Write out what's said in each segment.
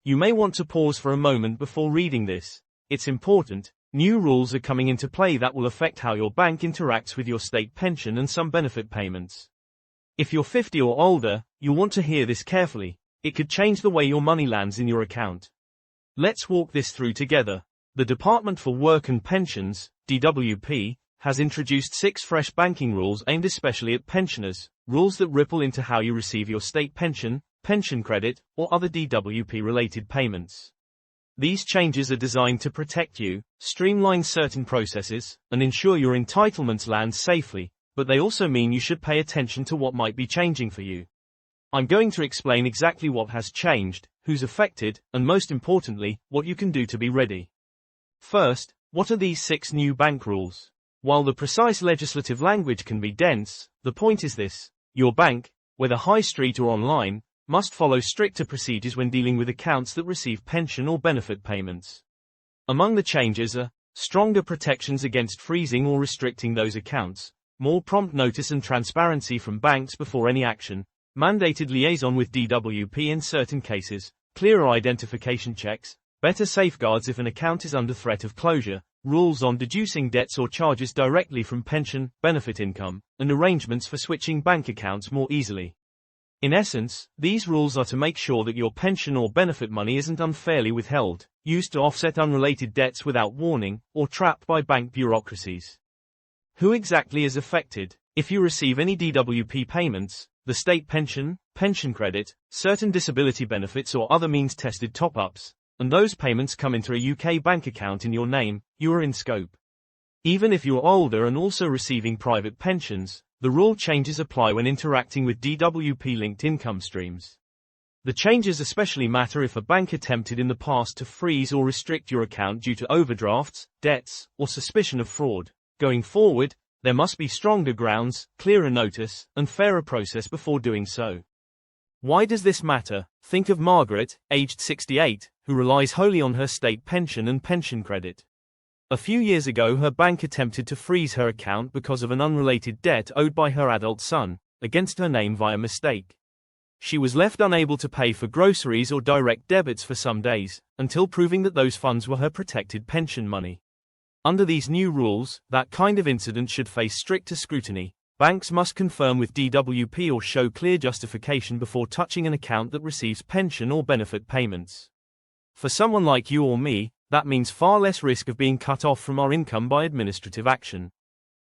You may want to pause for a moment before reading this. It's important. New rules are coming into play that will affect how your bank interacts with your state pension and some benefit payments. If you're 50 or older, you'll want to hear this carefully. It could change the way your money lands in your account. Let's walk this through together. The Department for Work and Pensions, DWP, has introduced 6 fresh banking rules aimed especially at pensioners, rules that ripple into how you receive your state pension, pension credit, or other DWP-related payments. These changes are designed to protect you, streamline certain processes, and ensure your entitlements land safely, but they also mean you should pay attention to what might be changing for you. I'm going to explain exactly what has changed, who's affected, and most importantly, what you can do to be ready. First, what are these 6 new bank rules? While the precise legislative language can be dense, the point is this: your bank, whether high street or online, must follow stricter procedures when dealing with accounts that receive pension or benefit payments. Among the changes are stronger protections against freezing or restricting those accounts, more prompt notice and transparency from banks before any action, mandated liaison with DWP in certain cases, clearer identification checks, better safeguards if an account is under threat of closure, rules on deducing debts or charges directly from pension, benefit income, and arrangements for switching bank accounts more easily. In essence, these rules are to make sure that your pension or benefit money isn't unfairly withheld, used to offset unrelated debts without warning, or trapped by bank bureaucracies. Who exactly is affected? If you receive any DWP payments, the state pension, pension credit, certain disability benefits or other means-tested top-ups, and those payments come into a UK bank account in your name, you are in scope. Even if you're older and also receiving private pensions, the rule changes apply when interacting with DWP-linked income streams. The changes especially matter if a bank attempted in the past to freeze or restrict your account due to overdrafts, debts, or suspicion of fraud. Going forward, there must be stronger grounds, clearer notice, and fairer process before doing so. Why does this matter? Think of Margaret, aged 68, who relies wholly on her state pension and pension credit. A few years ago her bank attempted to freeze her account because of an unrelated debt owed by her adult son, against her name via mistake. She was left unable to pay for groceries or direct debits for some days, until proving that those funds were her protected pension money. Under these new rules, that kind of incident should face stricter scrutiny. Banks must confirm with DWP or show clear justification before touching an account that receives pension or benefit payments. For someone like you or me, that means far less risk of being cut off from our income by administrative action.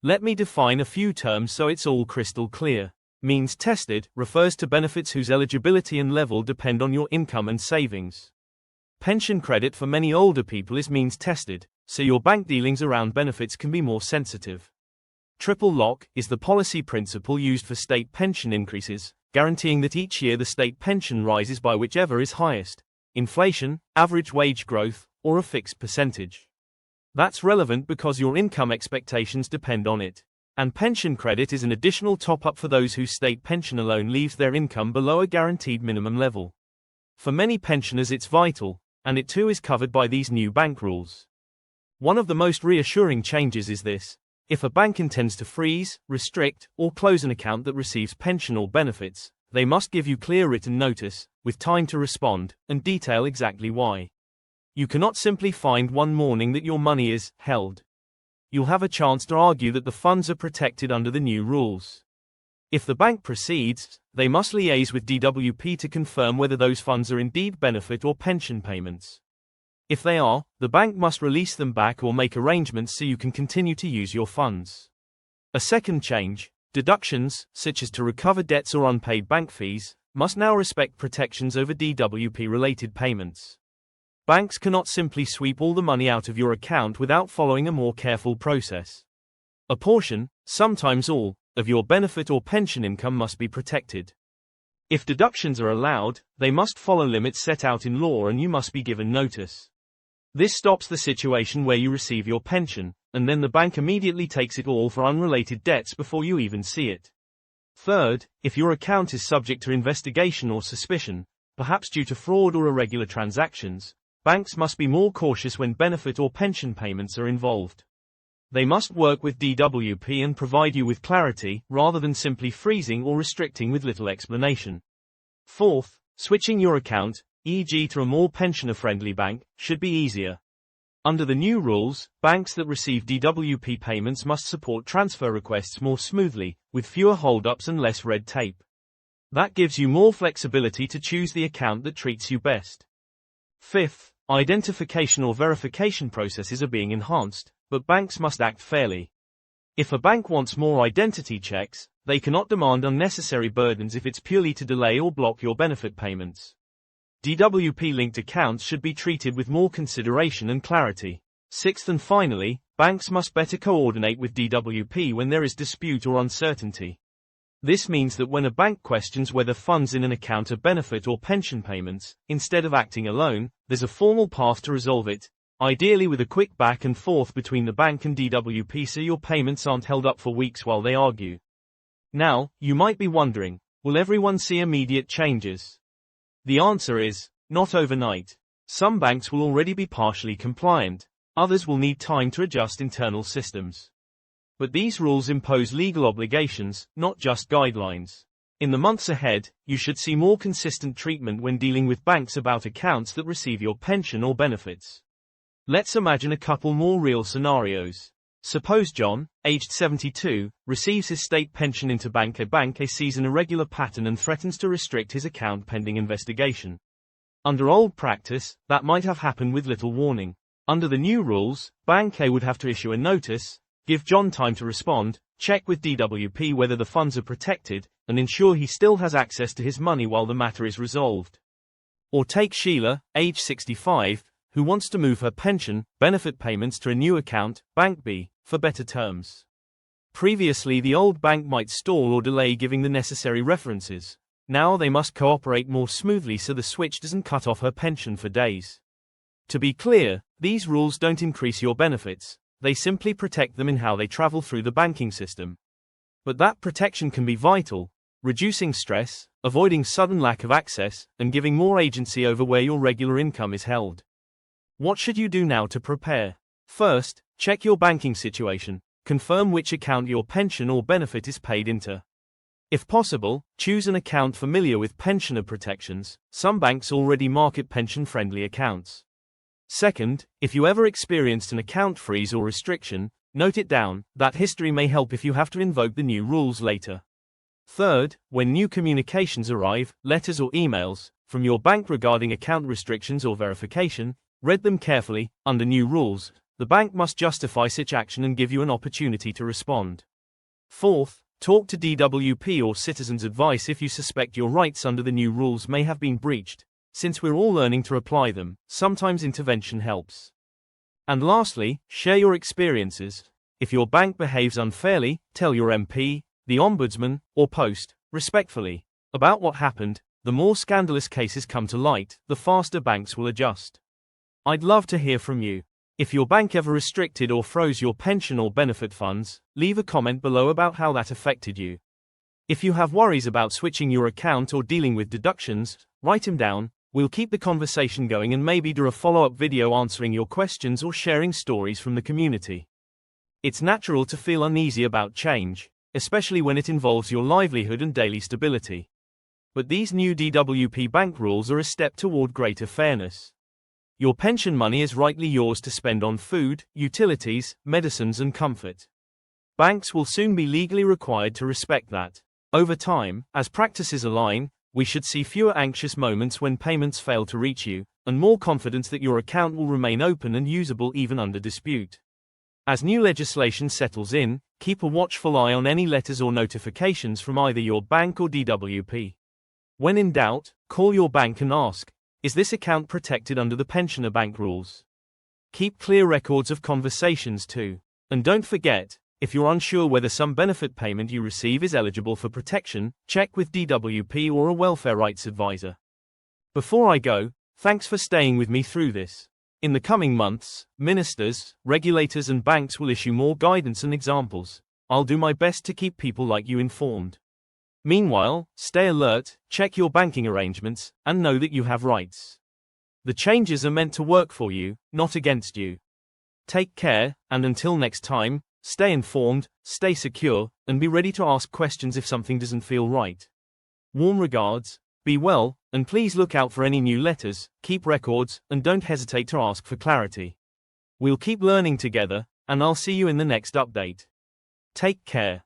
Let me define a few terms so it's all crystal clear. Means tested refers to benefits whose eligibility and level depend on your income and savings. Pension credit for many older people is means tested, so your bank dealings around benefits can be more sensitive. Triple lock is the policy principle used for state pension increases, guaranteeing that each year the state pension rises by whichever is highest: inflation, average wage growth, or a fixed percentage. That's relevant because your income expectations depend on it. And pension credit is an additional top-up for those whose state pension alone leaves their income below a guaranteed minimum level. For many pensioners it's vital, and it too is covered by these new bank rules. One of the most reassuring changes is this: if a bank intends to freeze, restrict, or close an account that receives pension or benefits, they must give you clear written notice, with time to respond, and detail exactly why. You cannot simply find one morning that your money is held. You'll have a chance to argue that the funds are protected under the new rules. If the bank proceeds, they must liaise with DWP to confirm whether those funds are indeed benefit or pension payments. If they are, the bank must release them back or make arrangements so you can continue to use your funds. A second change: deductions, such as to recover debts or unpaid bank fees, must now respect protections over DWP-related payments. Banks cannot simply sweep all the money out of your account without following a more careful process. A portion, sometimes all, of your benefit or pension income must be protected. If deductions are allowed, they must follow limits set out in law and you must be given notice. This stops the situation where you receive your pension, and then the bank immediately takes it all for unrelated debts before you even see it. Third, if your account is subject to investigation or suspicion, perhaps due to fraud or irregular transactions, banks must be more cautious when benefit or pension payments are involved. They must work with DWP and provide you with clarity, rather than simply freezing or restricting with little explanation. Fourth, switching your account. e.g. to a more pensioner-friendly bank, should be easier. Under the new rules, banks that receive DWP payments must support transfer requests more smoothly, with fewer hold-ups and less red tape. That gives you more flexibility to choose the account that treats you best. Fifth, identification or verification processes are being enhanced, but banks must act fairly. If a bank wants more identity checks, they cannot demand unnecessary burdens if it's purely to delay or block your benefit payments. DWP-linked accounts should be treated with more consideration and clarity. Sixth and finally, banks must better coordinate with DWP when there is dispute or uncertainty. This means that when a bank questions whether funds in an account are benefit or pension payments, instead of acting alone, there's a formal path to resolve it, ideally with a quick back and forth between the bank and DWP so your payments aren't held up for weeks while they argue. Now, you might be wondering, will everyone see immediate changes? The answer is, not overnight. Some banks will already be partially compliant, others will need time to adjust internal systems. But these rules impose legal obligations, not just guidelines. In the months ahead, you should see more consistent treatment when dealing with banks about accounts that receive your pension or benefits. Let's imagine a couple more real scenarios. Suppose John, aged 72, receives his state pension into Bank A. Bank A sees an irregular pattern and threatens to restrict his account pending investigation. Under old practice, that might have happened with little warning. Under the new rules, Bank A would have to issue a notice, give John time to respond, check with DWP whether the funds are protected, and ensure he still has access to his money while the matter is resolved. Or take Sheila, age 65, who wants to move her pension, benefit payments to a new account, Bank B, for better terms. Previously the old bank might stall or delay giving the necessary references. Now they must cooperate more smoothly so the switch doesn't cut off her pension for days. To be clear, these rules don't increase your benefits. They simply protect them in how they travel through the banking system. But that protection can be vital, reducing stress, avoiding sudden lack of access, and giving more agency over where your regular income is held. What should you do now to prepare? First, check your banking situation. Confirm which account your pension or benefit is paid into. If possible, choose an account familiar with pensioner protections. Some banks already market pension-friendly accounts. Second, if you ever experienced an account freeze or restriction, note it down. That history may help if you have to invoke the new rules later. Third, when new communications arrive, letters or emails, from your bank regarding account restrictions or verification, read them carefully. Under new rules, the bank must justify such action and give you an opportunity to respond. Fourth, talk to DWP or Citizens Advice if you suspect your rights under the new rules may have been breached. Since we're all learning to apply them, sometimes intervention helps. And lastly, share your experiences. If your bank behaves unfairly, tell your MP, the Ombudsman, or Post, respectfully, about what happened. The more scandalous cases come to light, the faster banks will adjust. I'd love to hear from you. If your bank ever restricted or froze your pension or benefit funds, leave a comment below about how that affected you. If you have worries about switching your account or dealing with deductions, write them down. We'll keep the conversation going and maybe do a follow-up video answering your questions or sharing stories from the community. It's natural to feel uneasy about change, especially when it involves your livelihood and daily stability. But these new DWP bank rules are a step toward greater fairness. Your pension money is rightly yours to spend on food, utilities, medicines and comfort. Banks will soon be legally required to respect that. Over time, as practices align, we should see fewer anxious moments when payments fail to reach you, and more confidence that your account will remain open and usable even under dispute. As new legislation settles in, keep a watchful eye on any letters or notifications from either your bank or DWP. When in doubt, call your bank and ask, is this account protected under the pensioner bank rules? Keep clear records of conversations too. And don't forget, if you're unsure whether some benefit payment you receive is eligible for protection, check with DWP or a welfare rights advisor. Before I go, thanks for staying with me through this. In the coming months, ministers, regulators and banks will issue more guidance and examples. I'll do my best to keep people like you informed. Meanwhile, stay alert, check your banking arrangements, and know that you have rights. The changes are meant to work for you, not against you. Take care, and until next time, stay informed, stay secure, and be ready to ask questions if something doesn't feel right. Warm regards, be well, And please look out for any new letters, keep records, and don't hesitate to ask for clarity. We'll keep learning together, and I'll see you in the next update. Take care.